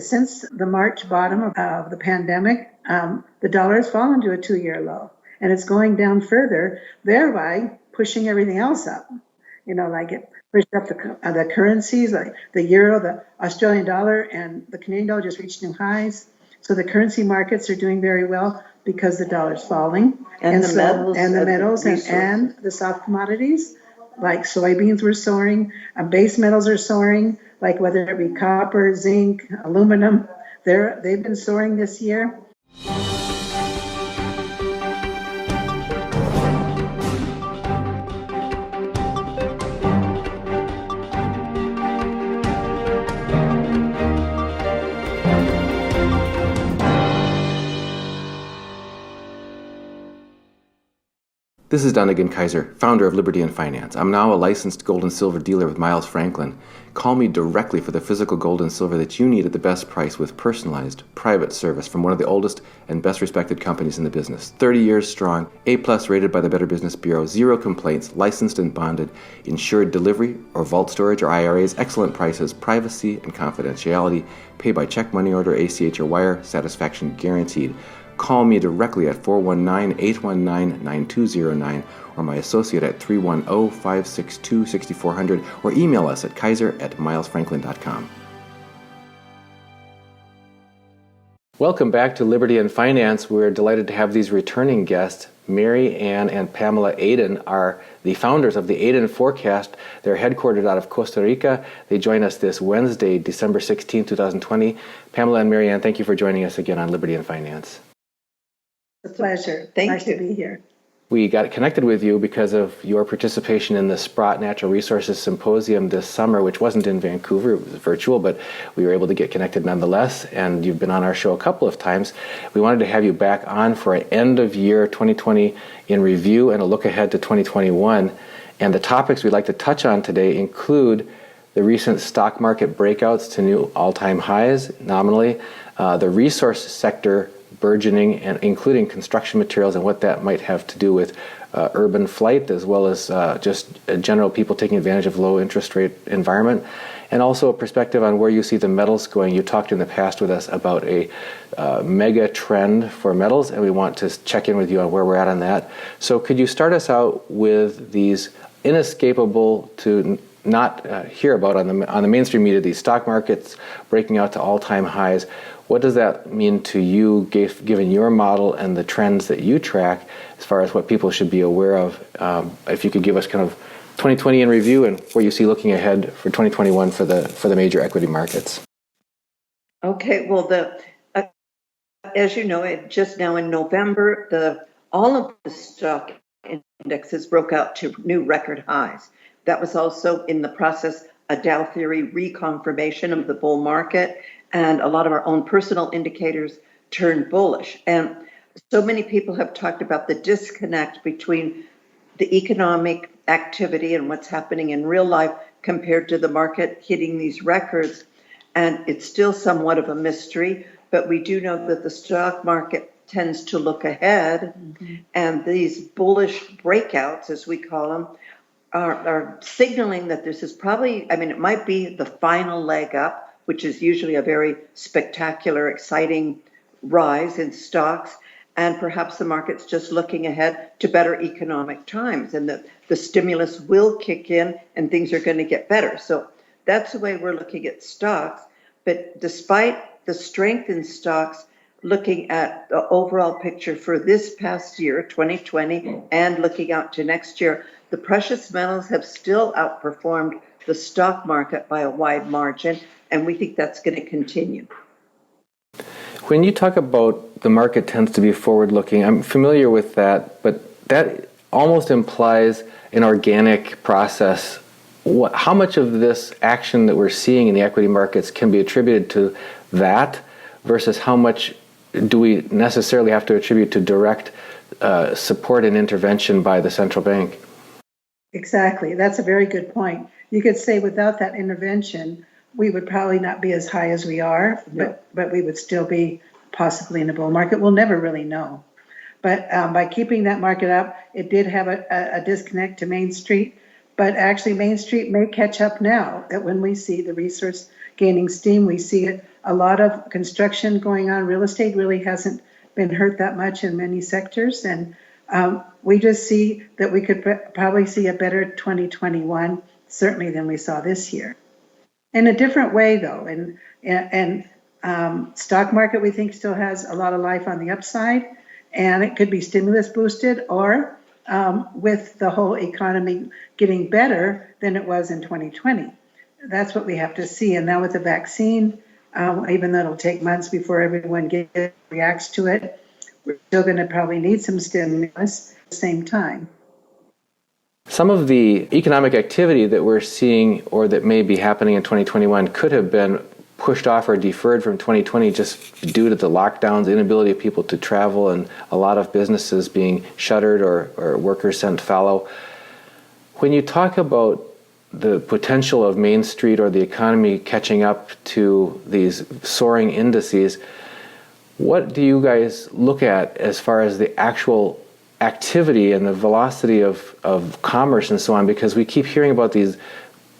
since the March bottom of the pandemic, the dollar has fallen to a 2-year low, and it's going down further, thereby pushing everything else up. Like it pushed up the currencies, like the euro, the Australian dollar, and the Canadian dollar just reached new highs. So the currency markets are doing very well because the dollar's falling. And the metals and the soft commodities, like soybeans were soaring, base metals are soaring, like whether it be copper, zinc, aluminum, they've been soaring this year. This is Donnegan Kaiser, founder of Liberty in Finance. I'm now a licensed gold and silver dealer with Miles Franklin. Call me directly for the physical gold and silver that you need at the best price with personalized, private service from one of the oldest and best respected companies in the business. 30 years strong, A+ rated by the Better Business Bureau, 0 complaints, licensed and bonded, insured delivery or vault storage or IRAs, excellent prices, privacy and confidentiality, pay by check, money order, ACH or wire, satisfaction guaranteed. Call me directly at 419-819-9209 or my associate at 310-562-6400 or email us at kaiser@milesfranklin.com. Welcome back to Liberty in Finance. We're delighted to have these returning guests. Mary Ann and Pamela Aden are the founders of the Aden Forecast. They're headquartered out of Costa Rica. They join us this Wednesday, December 16, 2020. Pamela and Mary Ann, thank you for joining us again on Liberty in Finance. It's a pleasure. Nice to be here. We got connected with you because of your participation in the Sprott Natural Resources Symposium this summer, which wasn't in Vancouver, it was virtual, but we were able to get connected nonetheless, and you've been on our show a couple of times. We wanted to have you back on for an end of year 2020 in review and a look ahead to 2021. And the topics we'd like to touch on today include the recent stock market breakouts to new all-time highs nominally, the resource sector burgeoning, and including construction materials and what that might have to do with urban flight, as well as just general people taking advantage of low interest rate environment, and also a perspective on where you see the metals going. You talked in the past with us about a mega trend for metals, and we want to check in with you on where we're at on that. So could you start us out with these inescapable to not hear about on the mainstream media, these stock markets breaking out to all-time highs? What does that mean to you, given your model and the trends that you track, as far as what people should be aware of? If you could give us kind of 2020 in review and where you see looking ahead for 2021 for the major equity markets. Okay, well, as you know, just now in November, all of the stock indexes broke out to new record highs. That was also in the process a Dow theory reconfirmation of the bull market, and a lot of our own personal indicators turned bullish. And so many people have talked about the disconnect between the economic activity and what's happening in real life compared to the market hitting these records. And it's still somewhat of a mystery, but we do know that the stock market tends to look ahead, and these bullish breakouts, as we call them, are signaling that this is probably, it might be the final leg up, which is usually a very spectacular, exciting rise in stocks, and perhaps the market's just looking ahead to better economic times, and that the stimulus will kick in and things are going to get better. So that's the way we're looking at stocks. But despite the strength in stocks, looking at the overall picture for this past year, 2020, and looking out to next year, the precious metals have still outperformed the stock market by a wide margin, and we think that's going to continue. When you talk about the market tends to be forward-looking, I'm familiar with that, but that almost implies an organic process. How much of this action that we're seeing in the equity markets can be attributed to that versus how much do we necessarily have to attribute to direct support and intervention by the central bank? Exactly. That's a very good point. You could say without that intervention, we would probably not be as high as we are, but we would still be possibly in a bull market. We'll never really know. But by keeping that market up, it did have a disconnect to Main Street. But actually, Main Street may catch up now, that when we see the resource gaining steam, we see it, a lot of construction going on. Real estate really hasn't been hurt that much in many sectors. And we just see that we could probably see a better 2021, certainly than we saw this year. In a different way, though. And stock market, we think, still has a lot of life on the upside, and it could be stimulus boosted, or with the whole economy getting better than it was in 2020. That's what we have to see. And now with the vaccine, even though it'll take months before everyone reacts to it, we're still going to probably need some stimulus at the same time. Some of the economic activity that we're seeing or that may be happening in 2021 could have been pushed off or deferred from 2020 just due to the lockdowns, inability of people to travel, and a lot of businesses being shuttered or workers sent fallow. When you talk about the potential of Main Street or the economy catching up to these soaring indices, what do you guys look at as far as the actual activity and the velocity of commerce and so on? Because we keep hearing about these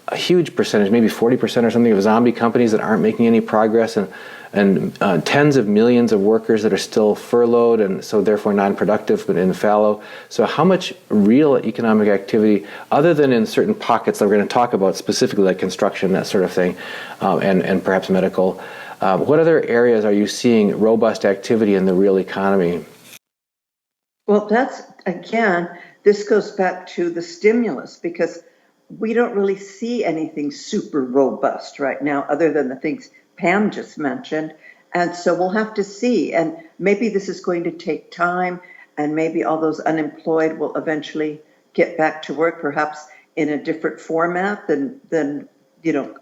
a huge percentage, maybe 40% or something, of zombie companies that aren't making any progress, and tens of millions of workers that are still furloughed and so therefore non-productive but in fallow. So how much real economic activity, other than in certain pockets that we're going to talk about specifically, like construction, that sort of thing, and perhaps medical, what other areas are you seeing robust activity in the real economy? Well, that's, again, this goes back to the stimulus, because we don't really see anything super robust right now other than the things Pam just mentioned. And so we'll have to see. And maybe this is going to take time, and maybe all those unemployed will eventually get back to work, perhaps in a different format than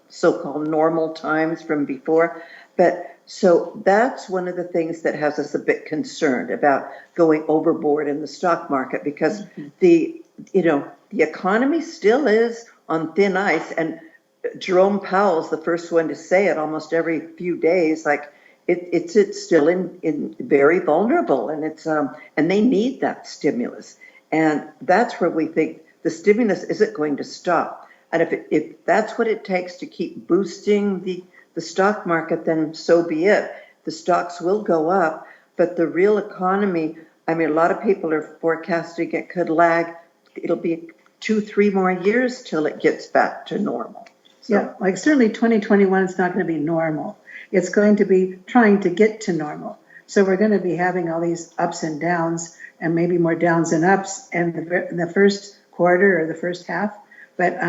so-called normal times from before. But so that's one of the things that has us a bit concerned about going overboard in the stock market, because the economy still is on thin ice. And Jerome Powell's the first one to say it almost every few days, like it's still in very vulnerable, and it's and they need that stimulus. And that's where we think the stimulus isn't going to stop. And if that's what it takes to keep boosting the stock market, then so be it. The stocks will go up, but the real economy, I mean, a lot of people are forecasting it could lag. It'll be 2-3 more years till it gets back to normal. So. Yeah, like certainly 2021 is not going to be normal. It's going to be trying to get to normal. So we're going to be having all these ups and downs, and maybe more downs and ups in the first quarter or the first half. But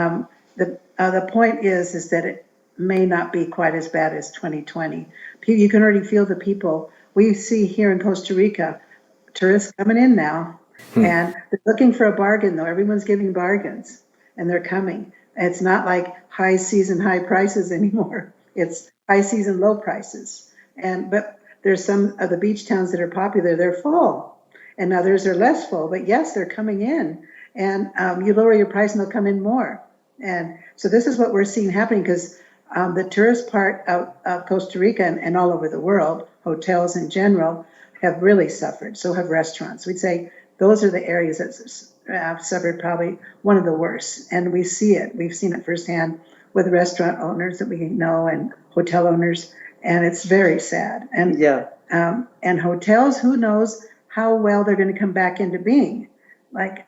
the point is that it may not be quite as bad as 2020. You can already feel the people. We see here in Costa Rica, tourists coming in now, and they're looking for a bargain, though. Everyone's giving bargains, and they're coming. It's not like high season, high prices anymore. It's high season, low prices. But there's some of the beach towns that are popular, they're full, and others are less full. But yes, they're coming in, and you lower your price and they'll come in more. And so this is what we're seeing happening, because the tourist part of Costa Rica and all over the world, hotels in general, have really suffered. So have restaurants. We'd say those are the areas that have suffered probably one of the worst. And we see it. We've seen it firsthand with restaurant owners that we know and hotel owners. And it's very sad. And and hotels, who knows how well they're going to come back into being. Like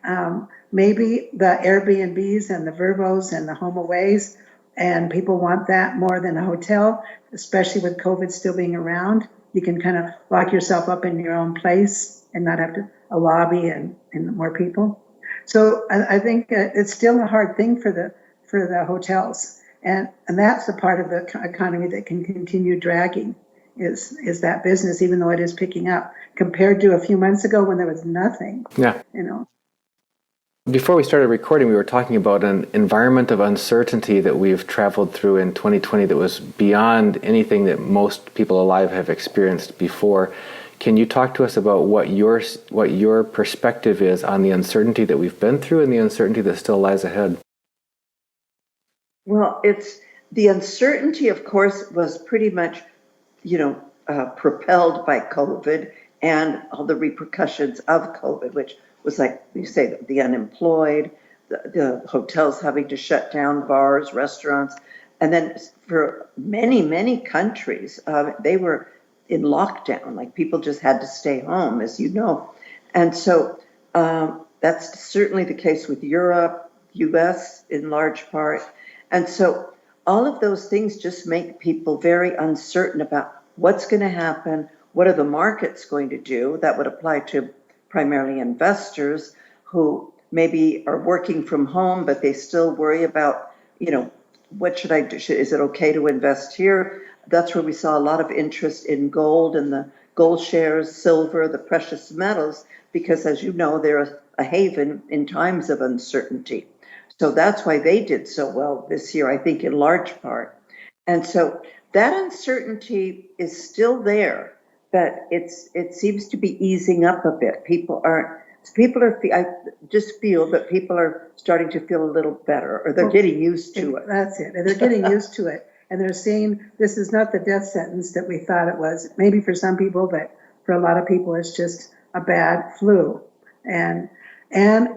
maybe the Airbnbs and the Vrvos and the HomeAways, and people want that more than a hotel, especially with COVID still being around. You can kind of lock yourself up in your own place and not have a lobby and more people. So I think it's still a hard thing for the hotels, and that's the part of the economy that can continue dragging is that business, even though it is picking up compared to a few months ago when there was nothing. Yeah. Before we started recording, we were talking about an environment of uncertainty that we've traveled through in 2020 that was beyond anything that most people alive have experienced before. Can you talk to us about what your perspective is on the uncertainty that we've been through and the uncertainty that still lies ahead? Well, it's the uncertainty, of course, was pretty much, propelled by COVID and all the repercussions of COVID, which was, like you say, the unemployed, the hotels having to shut down, bars, restaurants. And then for many, many countries, they were in lockdown, like people just had to stay home, as you know. And so that's certainly the case with Europe, US in large part. And so all of those things just make people very uncertain about what's going to happen, what are the markets going to do. That would apply to primarily investors who maybe are working from home, but they still worry about, what should I do? Is it okay to invest here? That's where we saw a lot of interest in gold and the gold shares, silver, the precious metals, because as you know, they're a haven in times of uncertainty. So that's why they did so well this year, I think, in large part. And so that uncertainty is still there, but it seems to be easing up a bit. I just feel that people are starting to feel a little better, or they're getting used to it. That's it. And they're getting used to it. And they're seeing this is not the death sentence that we thought it was. Maybe for some people, but for a lot of people, it's just a bad flu. And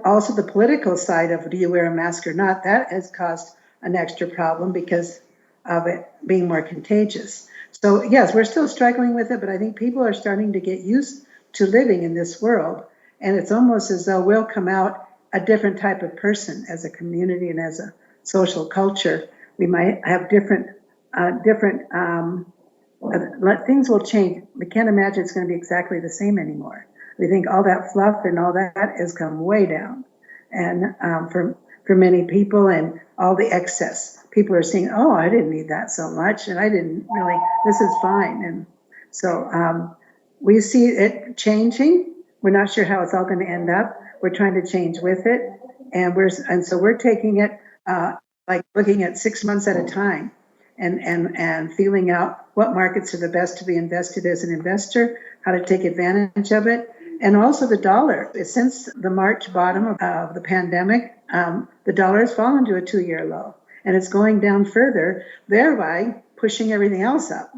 also the political side of do you wear a mask or not, that has caused an extra problem because of it being more contagious. So yes, we're still struggling with it, but I think people are starting to get used to living in this world. And it's almost as though we'll come out a different type of person as a community and as a social culture. We might have different things will change. We can't imagine it's going to be exactly the same anymore. We think all that fluff and all that has come way down. And for many people and all the excess, people are saying, oh, I didn't need that so much. And I didn't really, this is fine. And so we see it changing. We're not sure how it's all going to end up. We're trying to change with it. And so we're taking it like looking at 6 months at a time and feeling out what markets are the best to be invested as an investor, how to take advantage of it. And also the dollar. Since the March bottom of the pandemic, the dollar has fallen to a 2-year low. And it's going down further, thereby pushing everything else up.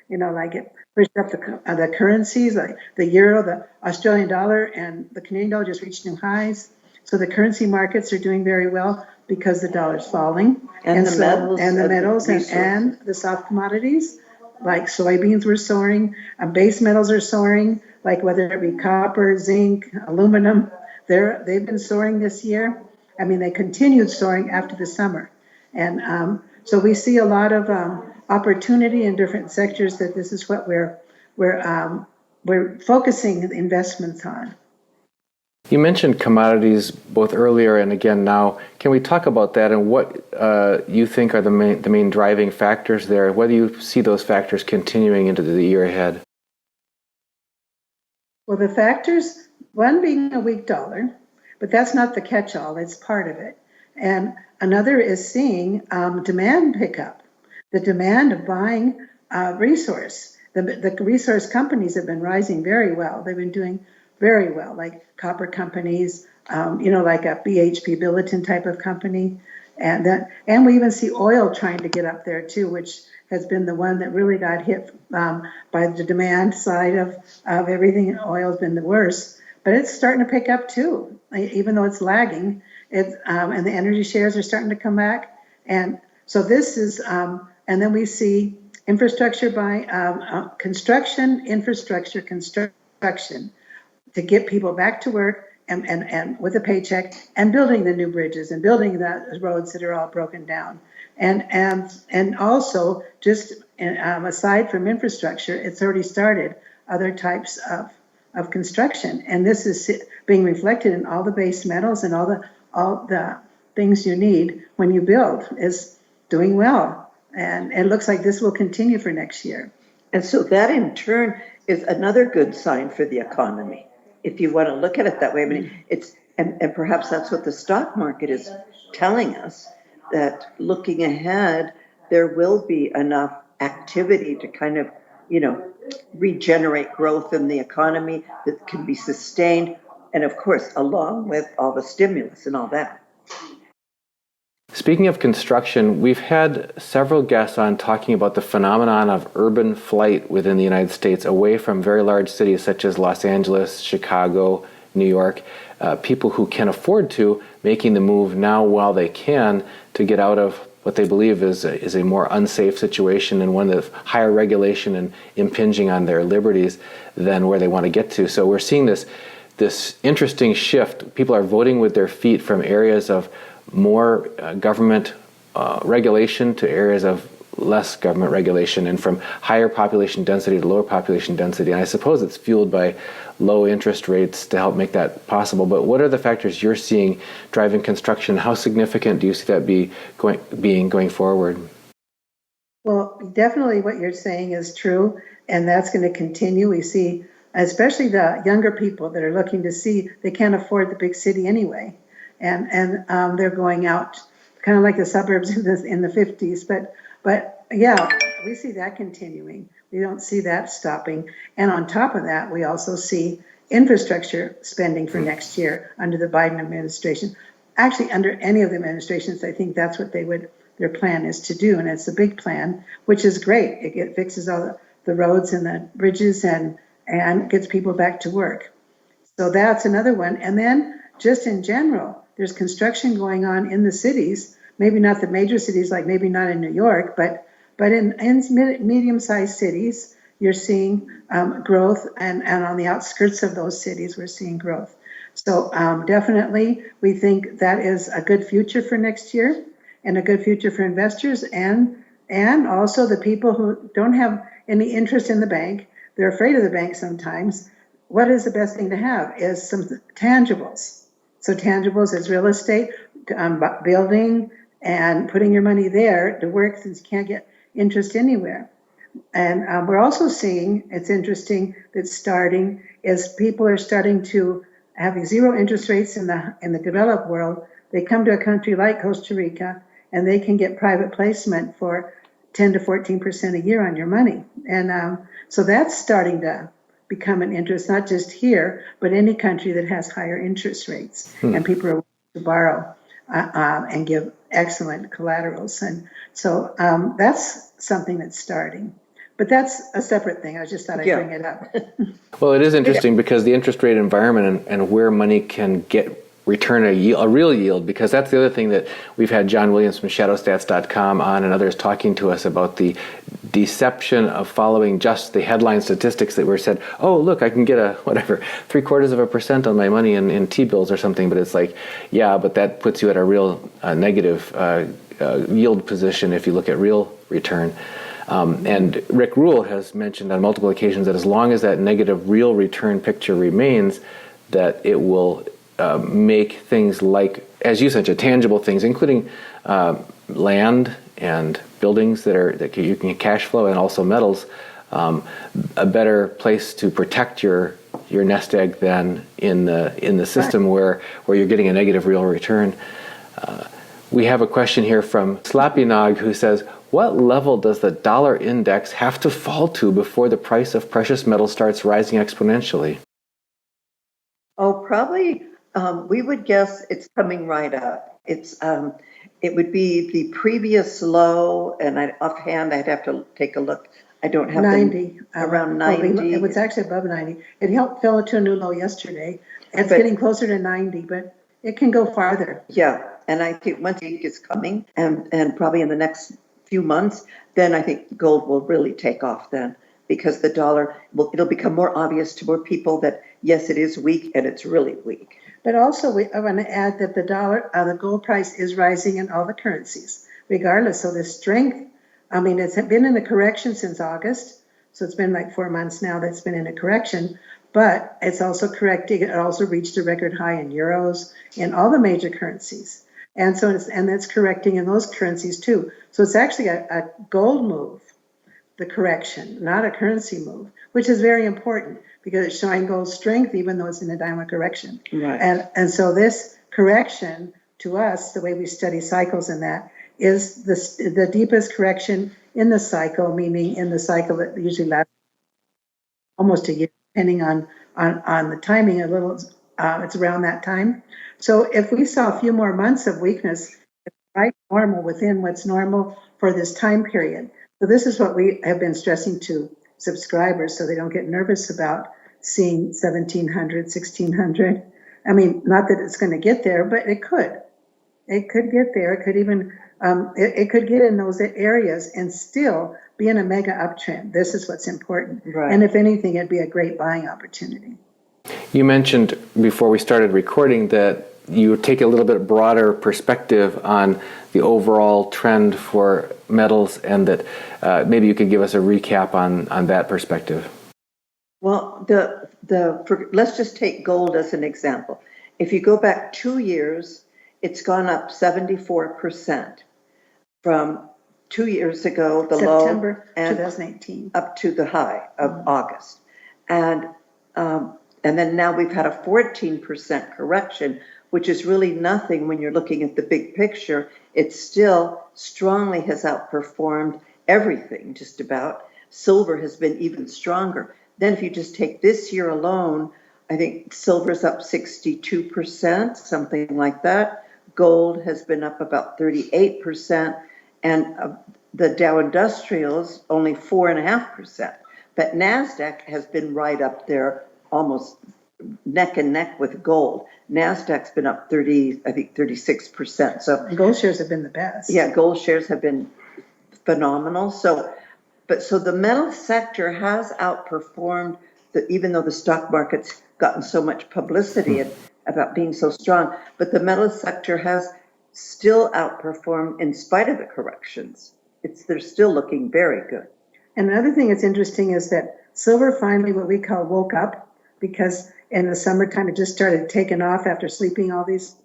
Like it pushed up the currencies, like the euro, the Australian dollar, and the Canadian dollar just reached new highs. So the currency markets are doing very well because the dollar's falling. And the metals and the soft commodities, like soybeans were soaring, base metals are soaring, like whether it be copper, zinc, aluminum, they've been soaring this year. I mean, they continued soaring after the summer. And so we see a lot of opportunity in different sectors that this is what we're focusing investments on. You mentioned commodities both earlier and again now. Can we talk about that and what you think are the main driving factors there? Whether you see those factors continuing into the year ahead? Well, the factors, one being a weak dollar, but that's not the catch-all, it's part of it. And another is seeing demand pick up, the demand of buying resource. The resource companies have been rising very well. They've been doing very well, like copper companies, like a BHP Billiton type of company. And we even see oil trying to get up there too, which has been the one that really got hit by the demand side of everything. Oil's been the worst, but it's starting to pick up too, even though it's lagging. And the energy shares are starting to come back. And so this is, and then we see infrastructure by construction to get people back to work and with a paycheck and building the new bridges and building the roads that are all broken down. And also just aside from infrastructure, it's already started other types of construction. And this is being reflected in all the base metals and all the things you need when you build is doing well. And it looks like this will continue for next year. And so that in turn is another good sign for the economy, if you want to look at it that way. I mean, and perhaps that's what the stock market is telling us, that looking ahead, there will be enough activity to kind of, regenerate growth in the economy that can be sustained. And of course, along with all the stimulus and all that. Speaking of construction, we've had several guests on talking about the phenomenon of urban flight within the United States away from very large cities such as Los Angeles, Chicago, New York. People who can afford to making the move now while they can to get out of what they believe is a more unsafe situation and one of higher regulation and impinging on their liberties than where they want to get to. So we're seeing this interesting shift. People are voting with their feet from areas of more government regulation to areas of less government regulation, and from higher population density to lower population density. And I suppose it's fueled by low interest rates to help make that possible. But what are the factors you're seeing driving construction? How significant do you see that being going forward? Well, definitely what you're saying is true, and that's going to continue. We see, especially the younger people that are looking to see, they can't afford the big city anyway, and they're going out, kind of like the suburbs in the 50s. But yeah, we see that continuing. We don't see that stopping. And on top of that, we also see infrastructure spending for next year under the Biden administration. Actually, under any of the administrations, I think that's what their plan is to do. And it's a big plan, which is great. It fixes all the roads and the bridges and gets people back to work. So that's another one. And then just in general, there's construction going on in the cities, maybe not the major cities, like maybe not in New York, but in medium-sized cities, you're seeing growth, and on the outskirts of those cities, we're seeing growth. So definitely, we think that is a good future for next year, and a good future for investors, and also the people who don't have any interest in the bank. They're afraid of the bank sometimes. What is the best thing to have is some tangibles. So tangibles is real estate, building, and putting your money there to work, since you can't get interest anywhere. And we're also seeing, it's interesting, that's starting is people are starting to have zero interest rates in the developed world. They come to a country like Costa Rica, and they can get private placement for 10 to 14% a year on your money. And so that's starting to become an interest, not just here, but any country that has higher interest rates. And people are willing to borrow and give excellent collaterals. And so that's something that's starting. But that's a separate thing. I just thought I'd bring it up. Well, it is interesting because the interest rate environment and where money can return a real yield, because that's the other thing that we've had John Williams from shadowstats.com on and others talking to us about, the deception of following just the headline statistics that were said, oh, look, I can get a 0.75% on my money in T-bills or something. But it's like, yeah, but that puts you at a real negative yield position if you look at real return. And Rick Rule has mentioned on multiple occasions that as long as that negative real return picture remains, that it will make things like, as you said, tangible things, including land and buildings that you can cash flow, and also metals, a better place to protect your nest egg than in the system where you're getting a negative real return. We have a question here from Slappy Nog, who says, what level does the dollar index have to fall to before the price of precious metal starts rising exponentially? Oh, probably we would guess it's coming right up. It would be the previous low, and offhand I'd have to take a look. I don't have 90. Around 90. It was actually above 90. It fell to a new low yesterday. It's getting closer to 90, but it can go farther. Yeah, and I think once it is coming, and probably in the next few months, then I think gold will really take off then, because the dollar it'll become more obvious to more people that yes, it is weak, and it's really weak. But also, I want to add that the gold price is rising in all the currencies, regardless. So the strength, I mean, it's been in a correction since August. So it's been like 4 months now that's been in a correction, but it's also correcting. It also reached a record high in euros in all the major currencies. And so it's correcting in those currencies too. So it's actually a gold move, the correction, not a currency move, which is very important because it's showing gold's strength even though it's in a downward correction. Right. And so this correction to us, the way we study cycles in that, is the deepest correction in the cycle, meaning in the cycle that usually lasts almost a year, depending on the timing. It's around that time. So if we saw a few more months of weakness, it's right normal within what's normal for this time period. So this is what we have been stressing to subscribers so they don't get nervous about seeing 1700, 1600. I mean, not that it's going to get there, but it could. It could get there. It could even, it could get in those areas and still be in a mega uptrend. This is what's important. Right. And if anything, it'd be a great buying opportunity. You mentioned before we started recording that you take a little bit broader perspective on the overall trend for metals, and that maybe you could give us a recap on that perspective. Well, let's just take gold as an example. If you go back 2 years, it's gone up 74% from 2 years ago, the September low, and 2018. Up to the high of August. And then now we've had a 14% correction, which is really nothing when you're looking at the big picture. It still strongly has outperformed everything, just about. Silver has been even stronger. Then if you just take this year alone, I think silver's up 62%, something like that. Gold has been up about 38%, and the Dow Industrials only 4.5%. But NASDAQ has been right up there, almost neck and neck with gold. NASDAQ's been up 36%. So Gold shares have been the best. yeah, gold shares have been phenomenal. So the metal sector has outperformed, even though the stock market's gotten so much publicity about being so strong, but the metal sector has still outperformed in spite of the corrections. They're still looking very good. And another thing that's interesting is that silver finally, what we call, woke up, because in the summertime it just started taking off after sleeping all this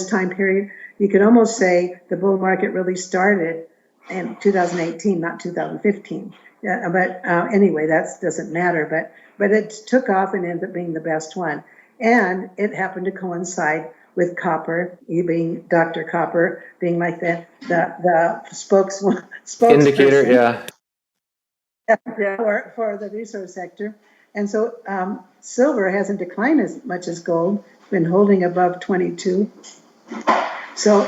time period. You could almost say the bull market really started in 2018, not 2015. But anyway, that doesn't matter. But it took off and ended up being the best one. And it happened to coincide with copper, you being Dr. Copper, being like the spokesperson. Indicator, yeah. For the resource sector. And so silver hasn't declined as much as gold, been holding above 22. So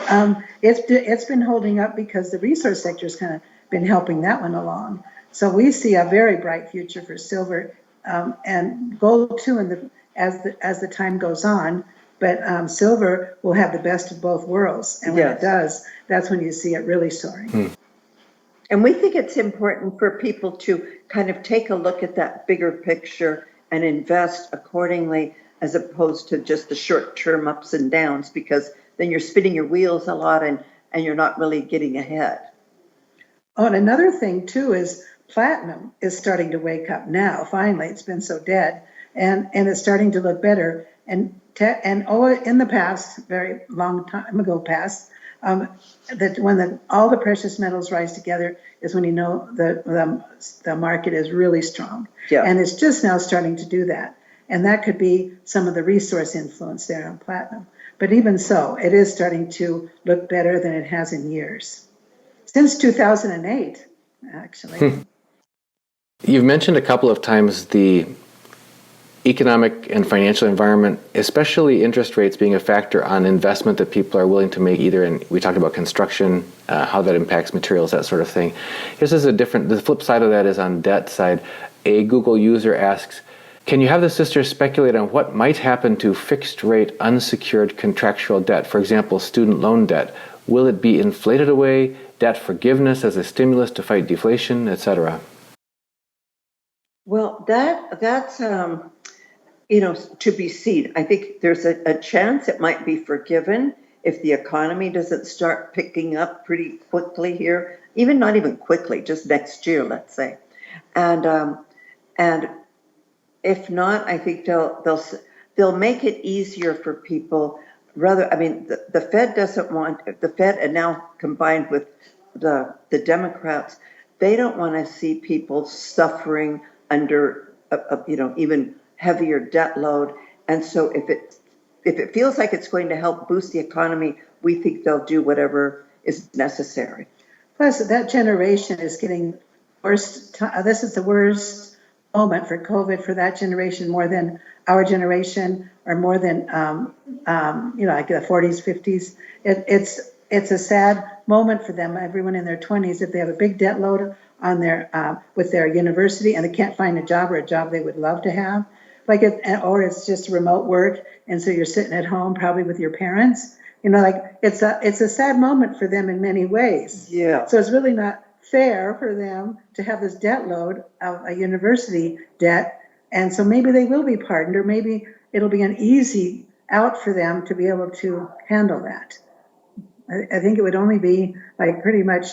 it's been holding up because the resource sector has kind of been helping that one along. So we see a very bright future for silver and gold too, as the time goes on. But silver will have the best of both worlds, and when it does, that's when you see it really soaring. And we think it's important for people to kind of take a look at that bigger picture and invest accordingly, as opposed to just the short-term ups and downs, because then you're spinning your wheels a lot and you're not really getting ahead. Oh, and another thing too is platinum is starting to wake up now. Finally, it's been so dead, and it's starting to look better. And in the past, very long time ago past, that when all the precious metals rise together is when you know the market is really strong. Yeah. And it's just now starting to do that. And that could be some of the resource influence there on platinum. But even so, it is starting to look better than it has in years. Since 2008, actually. You've mentioned a couple of times the economic and financial environment, especially interest rates being a factor on investment that people are willing to make, either in, we talked about construction, how that impacts materials, that sort of thing. The flip side of that is on debt side. A Google user asks, can you have the sisters speculate on what might happen to fixed rate unsecured contractual debt, for example, student loan debt? Will it be inflated away, debt forgiveness as a stimulus to fight deflation, etc.? Well, that's to be seen. I think there's a chance it might be forgiven if the economy doesn't start picking up pretty quickly here, not even quickly, just next year, let's say. And if not, I think they'll make it easier for people. The Fed doesn't want, the Fed, and now combined with the Democrats, they don't want to see people suffering under even heavier debt load. And so if it feels like it's going to help boost the economy, we think they'll do whatever is necessary. Plus, that generation is getting worse. This is the worst moment for COVID for that generation, more than our generation, or more than like the 40s, 50s. It's a sad moment for them. Everyone in their 20s, if they have a big debt load on with their university and they can't find a job or a job they would love to have, like or it's just remote work, and so you're sitting at home probably with your parents. Like it's a sad moment for them in many ways. Yeah. So it's really not fair for them to have this debt load of a university debt, and so maybe they will be pardoned, or maybe it'll be an easy out for them to be able to handle that. I think it would only be like pretty much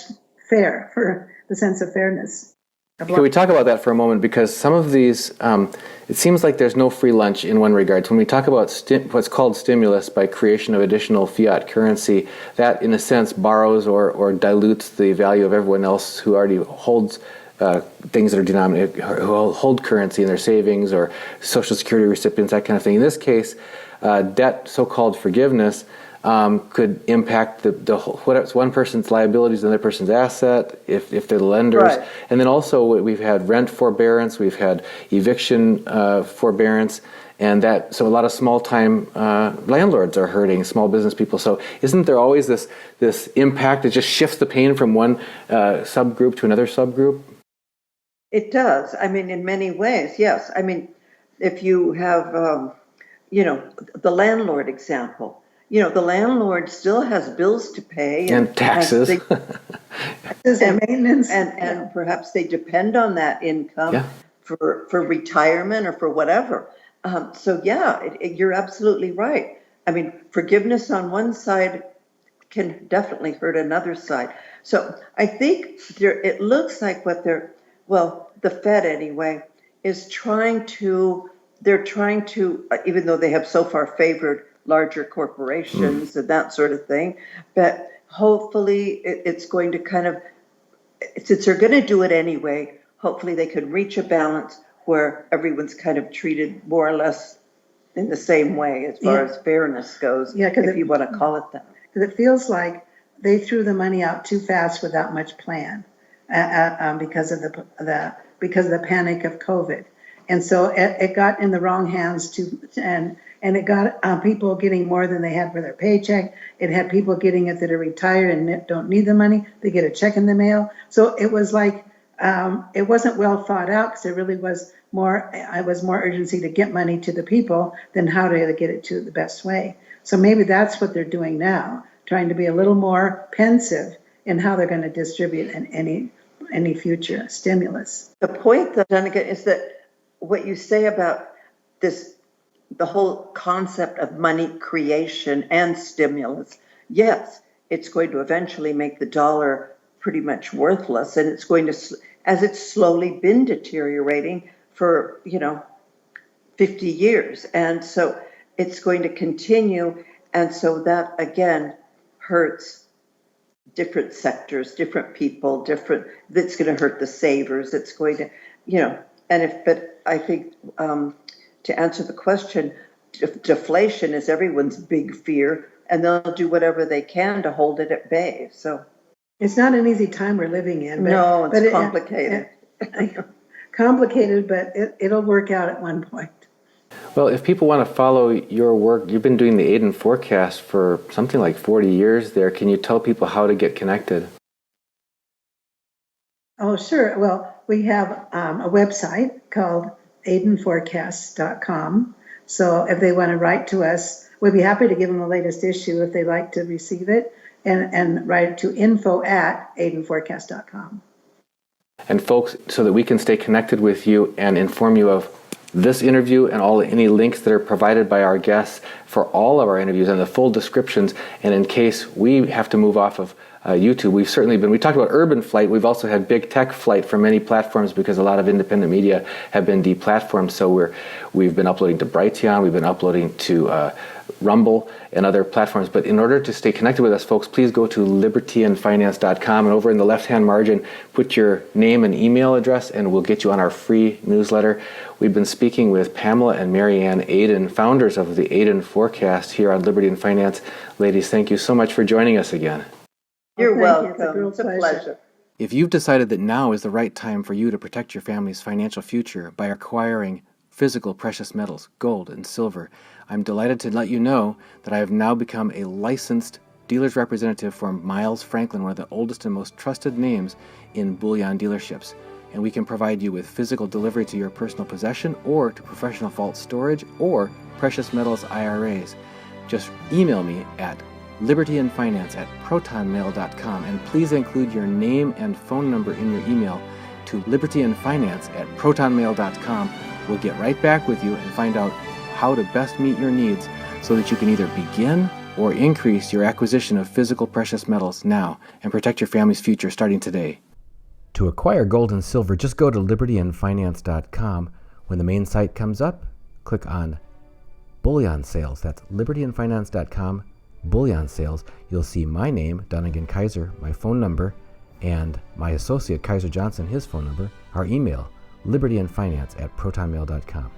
fair for the sense of fairness. Can we talk about that for a moment? Because some of these, it seems like there's no free lunch in one regard. When we talk about what's called stimulus by creation of additional fiat currency, that in a sense borrows or dilutes the value of everyone else who already holds things that are denominated, who hold currency in their savings, or Social Security recipients, that kind of thing. In this case, debt, so-called forgiveness, could impact what's one person's liabilities and the other person's asset if they're the lenders. Right. And then also we've had rent forbearance, we've had eviction forbearance, and so a lot of small-time landlords are hurting, small business people. So isn't there always this impact that just shifts the pain from one subgroup to another subgroup? It does. I mean, in many ways, yes. I mean, if you have, the landlord example, the landlord still has bills to pay. And taxes. And maintenance. And perhaps they depend on that income for retirement or for whatever. You're absolutely right. I mean, forgiveness on one side can definitely hurt another side. So I think it looks like the Fed anyway, is trying to, even though they have so far favored larger corporations and that sort of thing, but hopefully it's going to kind of, since they're going to do it anyway, hopefully they could reach a balance where everyone's kind of treated more or less in the same way as far as fairness goes, if you want to call it that. Because it feels like they threw the money out too fast without much plan because of the panic of COVID. And so it got in the wrong hands and it got people getting more than they had for their paycheck. It had people getting it that are retired and don't need the money. They get a check in the mail. So it was like, it wasn't well thought out, because it really was more urgency to get money to the people than how to get it to the best way. So maybe that's what they're doing now, trying to be a little more pensive in how they're going to distribute any future stimulus. The point, though, Danica, is that what you say about this, the whole concept of money creation and stimulus, yes, it's going to eventually make the dollar pretty much worthless, and it's going to, as it's slowly been deteriorating for 50 years, and so it's going to continue, and so that again hurts different sectors, different people, that's going to hurt the savers. It's going to, but I think to answer the question, deflation is everyone's big fear, and they'll do whatever they can to hold it at bay. So it's not an easy time we're living in. No, it's complicated. Complicated, but it'll work out at one point. Well, if people want to follow your work, you've been doing the Aden Forecast for something like 40 years there. Can you tell people how to get connected? Oh, sure. Well, we have a website called adenforecast.com. So if they want to write to us, we'd be happy to give them the latest issue if they'd like to receive it, and write it to info@adenforecast.com. And folks, so that we can stay connected with you and inform you of this interview and any links that are provided by our guests for all of our interviews and the full descriptions, and in case we have to move off of YouTube, we talked about urban flight. We've also had big tech flight from many platforms because a lot of independent media have been deplatformed. So we've been uploading to Brighteon, we've been uploading to Rumble and other platforms. But in order to stay connected with us, folks, please go to libertyandfinance.com, and over in the left-hand margin, put your name and email address, and we'll get you on our free newsletter. We've been speaking with Pamela and Marianne Aden, founders of the Aden Forecast here on Liberty and Finance. Ladies, thank you so much for joining us again. You're Thank welcome. you. It's a pleasure. If you've decided that now is the right time for you to protect your family's financial future by acquiring physical precious metals, gold and silver, I'm delighted to let you know that I have now become a licensed dealer's representative for Miles Franklin, one of the oldest and most trusted names in bullion dealerships. and we can provide you with physical delivery to your personal possession or to professional vault storage or precious metals IRAs. Just email me at libertyandfinance@protonmail.com, and please include your name and phone number in your email to libertyandfinance@protonmail.com. We'll get right back with you and find out how to best meet your needs so that you can either begin or increase your acquisition of physical precious metals now and protect your family's future starting today. To acquire gold and silver, just go to libertyandfinance.com. When the main site comes up, click on Bullion Sales. That's libertyandfinance.com, Bullion Sales. You'll see my name, Dunnigan Kaiser, my phone number, and my associate, Kaiser Johnson, his phone number, our email, libertyandfinance@protonmail.com.